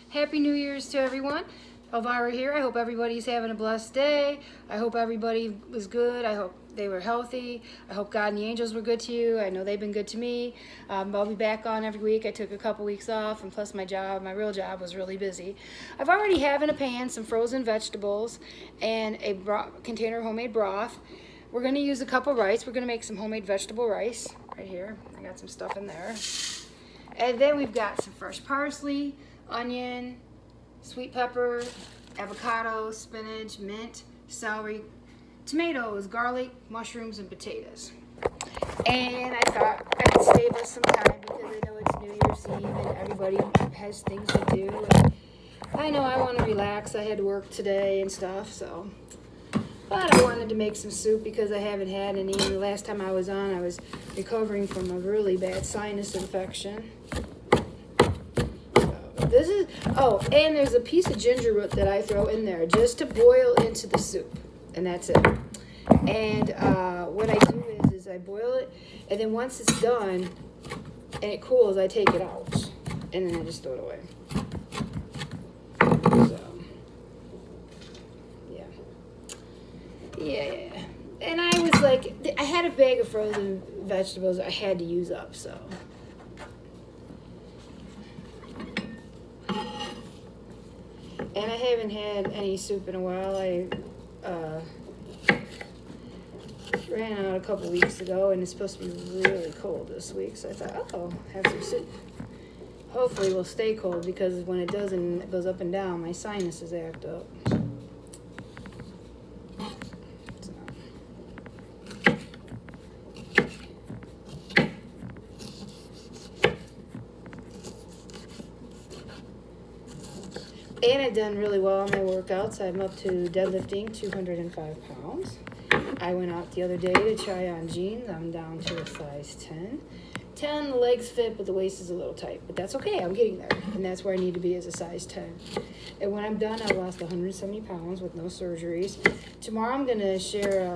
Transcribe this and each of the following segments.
Happy New Year's to everyone. Elvira here. I hope everybody's having a blessed day. I hope everybody was good. I hope they were healthy. I hope God and the angels were good to you. I know they've been good to me. I'll be back on every week. I took a couple weeks off, and plus my real job was really busy. I've already have in a pan some frozen vegetables and a container of homemade broth. We're going to use a cup of rice. We're going to make some homemade vegetable rice right here. I got some stuff in there. And then we've got some fresh parsley, onion, sweet pepper, avocado, spinach, mint, celery, tomatoes, garlic, mushrooms, and potatoes. And I thought I could save us some time because I know it's New Year's Eve and everybody has things to do. And I know I want to relax. I had to work today and stuff, so. But I wanted to make some soup because I haven't had any. The last time I was on, I was recovering from a really bad sinus infection. And there's a piece of ginger root that I throw in there just to boil into the soup, and that's it. And what I do is I boil it, and then once it's done and it cools, I take it out, and then I just throw it away. So, yeah. And I was like, I had a bag of frozen vegetables I had to use up, so. And I haven't had any soup in a while. I ran out a couple weeks ago, and it's supposed to be really cold this week. So I thought, have some soup. Hopefully it will stay cold because when it doesn't, it goes up and down, my sinuses act up. And I've done really well on my workouts. I'm up to deadlifting 205 pounds. I went out the other day to try on jeans. I'm down to a size 10. 10, the legs fit, but the waist is a little tight. But that's okay. I'm getting there. And that's where I need to be, as a size 10. And when I'm done, I lost 170 pounds with no surgeries. Tomorrow I'm going to share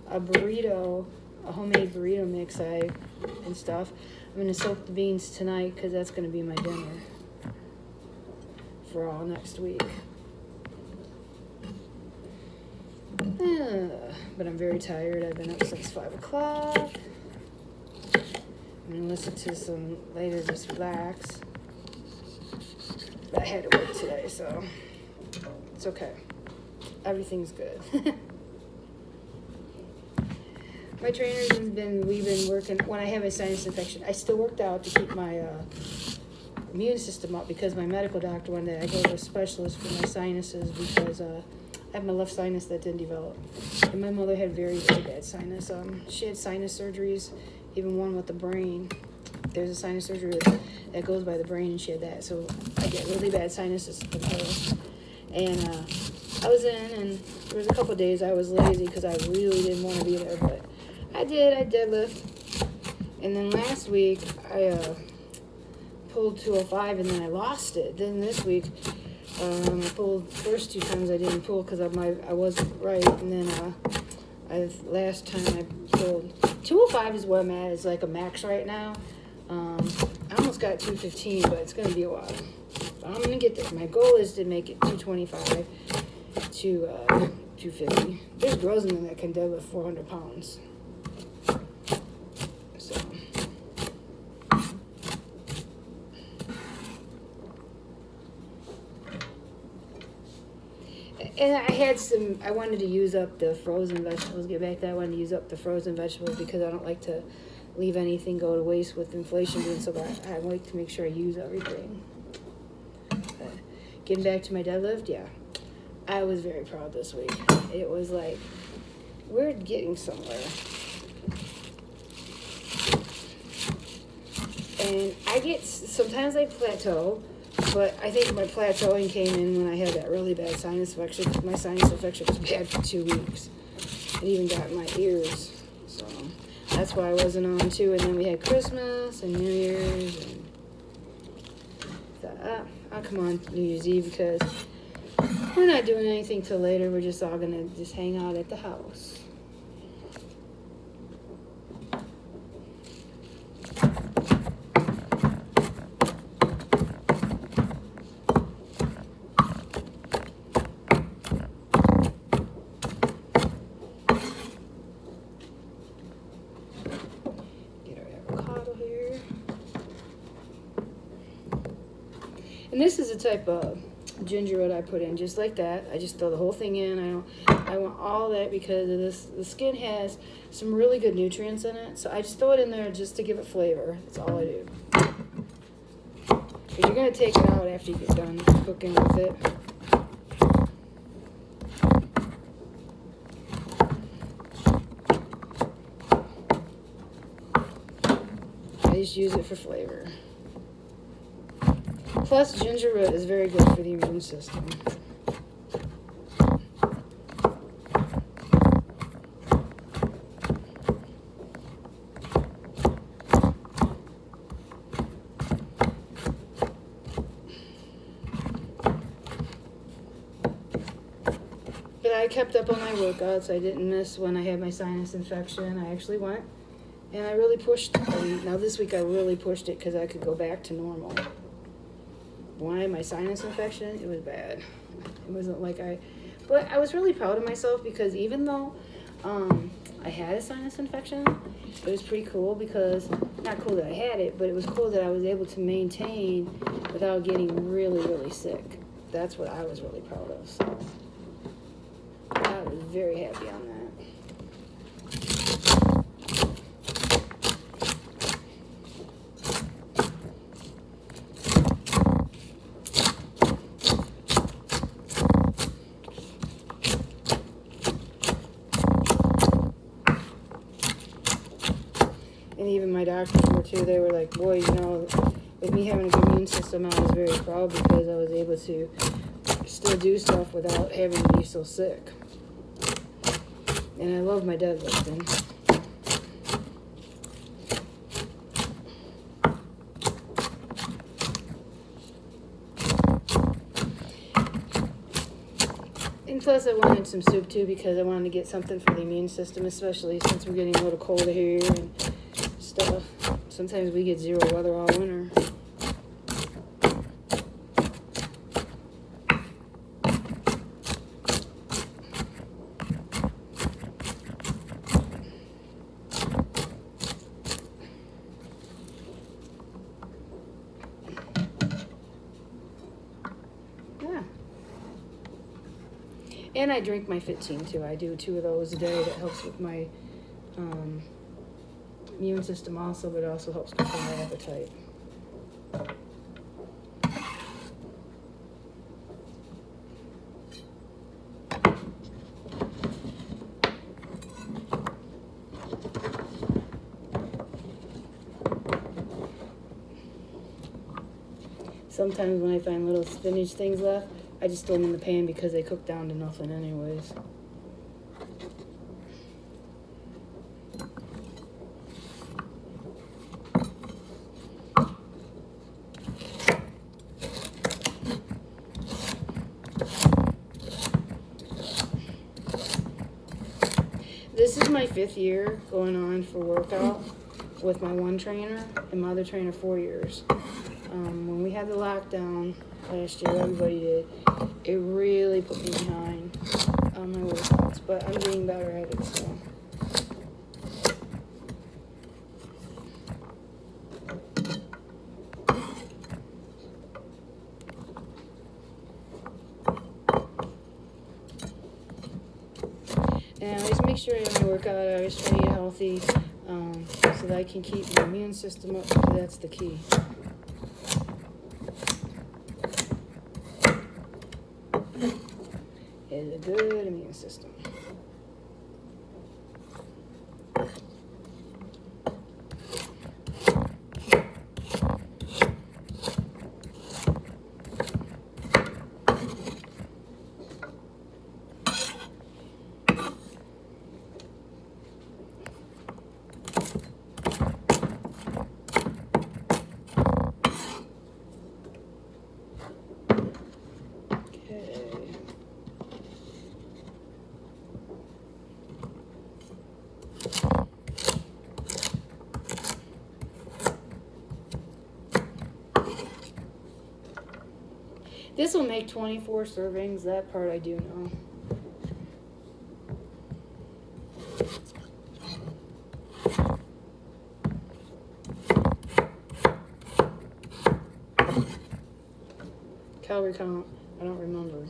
a burrito, a homemade burrito mix and stuff. I'm going to soak the beans tonight because that's going to be my dinner for all next week. But I'm very tired. I've been up since 5 o'clock. I'm going to listen to some later, just relax. But I had to work today, so it's okay. Everything's good. My trainers we've been working, when I have a sinus infection, I still worked out to keep my immune system up because my medical doctor one day, I go to a specialist for my sinuses because I have my left sinus that didn't develop. And my mother had very, very bad sinus. She had sinus surgeries, even one with the brain. There's a sinus surgery that goes by the brain, and she had that. So I get really bad sinuses from her. And I was in, and there was a couple of days I was lazy because I really didn't want to be there. But I deadlift. And then last week, I pulled 205 and then I lost it. Then this week I pulled first 2 times I didn't pull because I wasn't right, and then last time I pulled 205 is where I'm at. It's like a max right now. I almost got 215, but it's gonna be a while. But I'm gonna get there. My goal is to make it 225 to 250. There's girls in there that can deadlift 400 pounds. And I wanted to use up the frozen vegetables. Get back to that. I wanted to use up the frozen vegetables because I don't like to leave anything go to waste with inflation being so bad. I like to make sure I use everything. But getting back to my deadlift, yeah. I was very proud this week. It was like, we're getting somewhere. And sometimes I plateau. But I think my plateauing came in when I had that really bad sinus infection. Because my sinus infection was bad for 2 weeks. It even got in my ears. So that's why I wasn't on too. And then we had Christmas and New Year's. And I thought, I'll come on New Year's Eve because we're not doing anything till later. We're just all going to just hang out at the house. And this is the type of ginger ale I put in, just like that. I just throw the whole thing in. I want all that because of this. The skin has some really good nutrients in it, so I just throw it in there just to give it flavor. That's all I do. Because you're gonna take it out after you get done cooking with it. I just use it for flavor. Plus, ginger root is very good for the immune system. But I kept up on my workouts. I didn't miss when I had my sinus infection. I actually went, and I really pushed. Now this week I really pushed it because I could go back to normal. When I had my sinus infection, it was bad. It wasn't like but I was really proud of myself because even though I had a sinus infection, it was pretty cool because, not cool that I had it, but it was cool that I was able to maintain without getting really, really sick. That's what I was really proud of. So I was very happy on that. And even my doctors were too. They were like, boy, you know, with me having a good immune system, I was very proud because I was able to still do stuff without having to be so sick. And I love my deadlifting. And plus I wanted some soup too because I wanted to get something for the immune system, especially since we're getting a little colder here and stuff. Sometimes we get zero weather all winter. Yeah. And I drink my Fit Team too. I do 2 of those a day. That helps with my immune system also, but it also helps control my appetite. Sometimes when I find little spinach things left, I just throw them in the pan because they cook down to nothing anyways. This is my 5th year going on for workout with my one trainer and my other trainer 4 years. When we had the lockdown last year, everybody did. It really put me behind on my workouts, but I'm getting better at it, so. And I always make sure I work out. I always try to eat healthy so that I can keep my immune system up, because that's the key. Is a good immune system. This will make 24 servings. That part I do know. calorie count, I don't remember.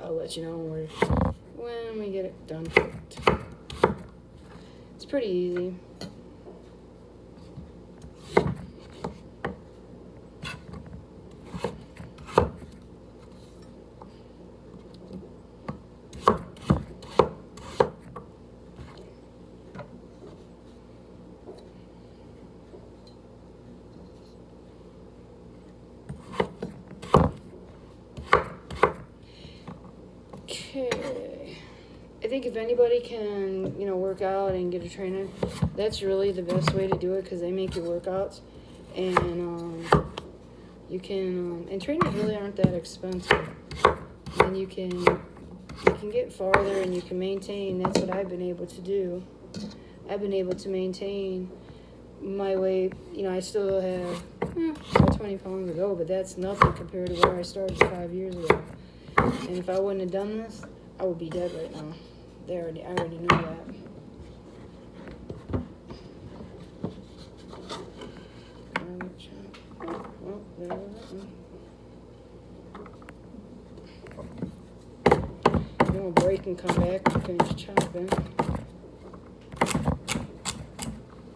I'll let you know when we get it done. It's pretty easy. Okay, I think if anybody can, work out and get a trainer, that's really the best way to do it because they make your workouts, and you can, and trainers really aren't that expensive, and you can get farther and you can maintain. That's what I've been able to do. I've been able to maintain my weight. I still have about 20 pounds to go, but that's nothing compared to where I started 5 years ago. And if I wouldn't have done this, I would be dead right now. I already know that. Well, there we go. Then we'll break and come back and finish chopping.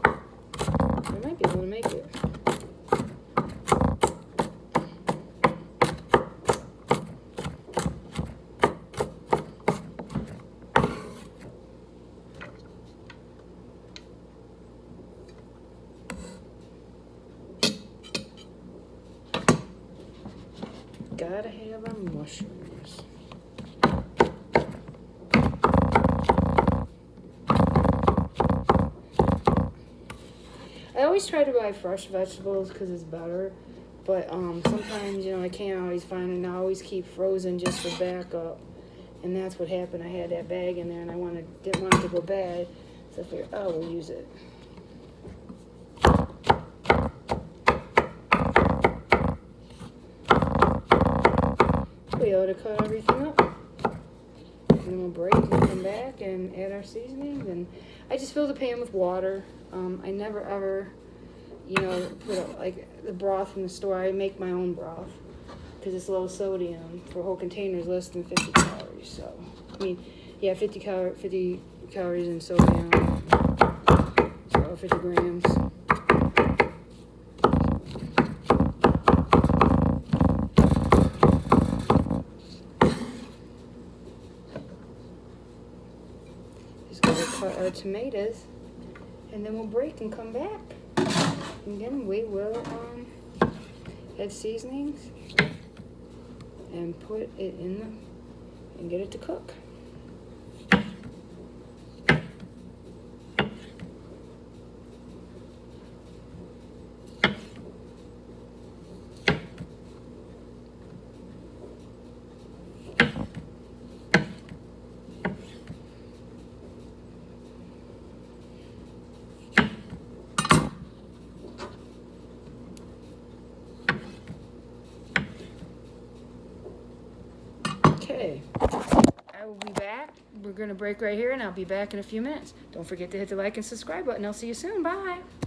I might be able to make it. Gotta have our mushrooms. I always try to buy fresh vegetables because it's better, but sometimes, I can't always find it, and I always keep frozen just for backup, and that's what happened. I had that bag in there, and I didn't want it to go bad, so I figured, we'll use it. We ought to cut everything up, and then we'll break and come back and add our seasonings. And I just fill the pan with water. I never ever, put like the broth from the store. I make my own broth because it's low sodium. For a whole container is less than 50 calories. So 50 calories in sodium, so 50 grams. Cut our tomatoes, and then we'll break and come back, and then we will add seasonings and put it in and get it to cook. Okay, I will be back. We're going to break right here, and I'll be back in a few minutes. Don't forget to hit the like and subscribe button. I'll see you soon. Bye.